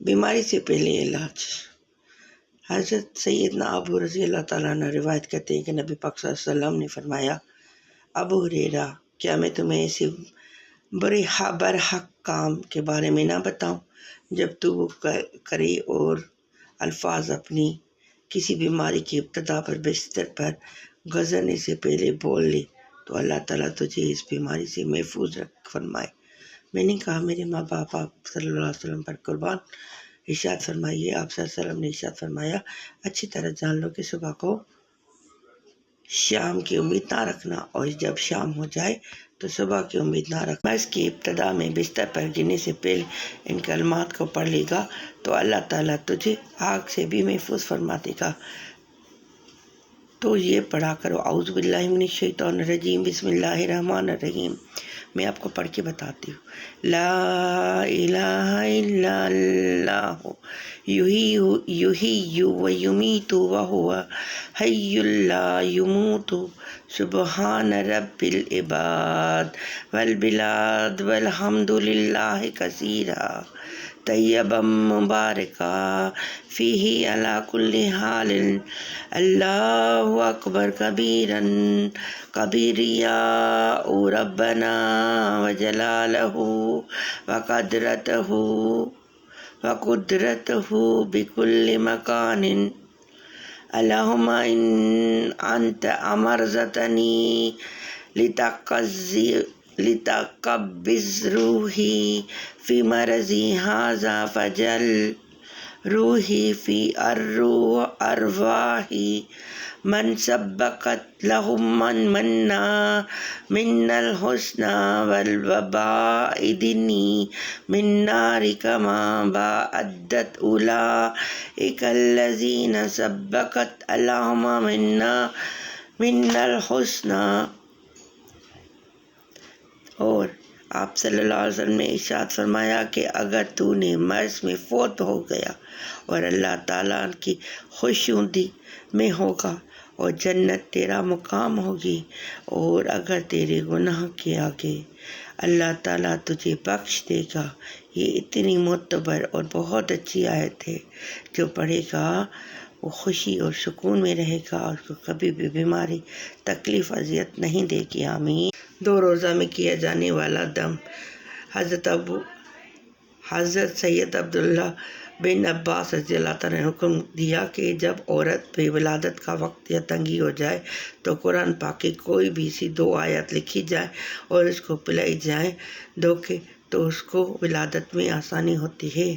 بیماری سے پہلے علاج۔ حضرت سیدنا ابو رضی اللہ تعالیٰ عنہ روایت کرتے ہیں کہ نبی پاک صلی اللہ علیہ وسلم نے فرمایا، ابو ہریرہ، کیا میں تمہیں ایسے برحق کام کے بارے میں نہ بتاؤں جب تو وہ کرے اور الفاظ اپنی کسی بیماری کی ابتدا پر بستر پر گزرنے سے پہلے بول لے تو اللہ تعالیٰ تجھے اس بیماری سے محفوظ فرمائے۔ میں نے کہا میرے ماں باپ آپ صلی اللہ علیہ وسلم پر قربان، ارشاد فرمائیے۔ آپ صلی اللہ علیہ وسلم نے ارشاد فرمایا، اچھی طرح جان لو کہ صبح کو شام کی امید نہ رکھنا، اور جب شام ہو جائے تو صبح کی امید نہ رکھنا۔ مرض کی ابتدا میں بستر پر گرنے سے پہلے ان کلمات کو پڑھ لے گا تو اللہ تعالیٰ تجھے آگ سے بھی محفوظ فرما دے گا۔ تو یہ پڑھا کرو، اعوذ باللہ من الشیطان الرجیم، بسم اللہ الرحمن الرحیم۔ میں آپ کو پڑھ کے بتاتی ہوں۔ لا الہ الا اللہ یحیی و یمیت وہو حی لا یموت، سبحان رب العباد والبلاد والحمد للہ کثیرا طیبا مبارکا فیہ علی کل حال، اللہ اکبر کبیرا کبیریا ربنا وجلالہ وقدرتہ بکل مکان، اللہم انت امرتنی لتقبض روحی فی مرضی ھذا فاجعل روحی فی ارواح من سبقت لهم منا الحسنى وباعدني من نار كما باعدت أولئك الذين سبقت لهم منا الحسنى۔ اور آپ صلی اللہ علیہ وسلم نے ارشاد فرمایا کہ اگر تو نے مرض میں فوت ہو گیا اور اللہ تعالیٰ کی خوشنودی میں ہوگا اور جنت تیرا مقام ہوگی، اور اگر تیرے گناہ کے آگے اللہ تعالیٰ تجھے بخش دے گا۔ یہ اتنی معتبر اور بہت اچھی آیت ہے، جو پڑھے گا وہ خوشی اور سکون میں رہے گا، اور اس کو کبھی بھی بیماری تکلیف اذیت نہیں دے گی۔ آمین۔ 2 روزہ میں کیا جانے والا دم۔ حضرت سید عبداللہ بن عباس رضی اللہ تعالیٰ نے حکم دیا کہ جب عورت پہ ولادت کا وقت یا تنگی ہو جائے تو قرآن پاک کی کوئی بھی سی 2 آیت لکھی جائے اور اس کو پلائی جائے دھو کے، تو اس کو ولادت میں آسانی ہوتی ہے۔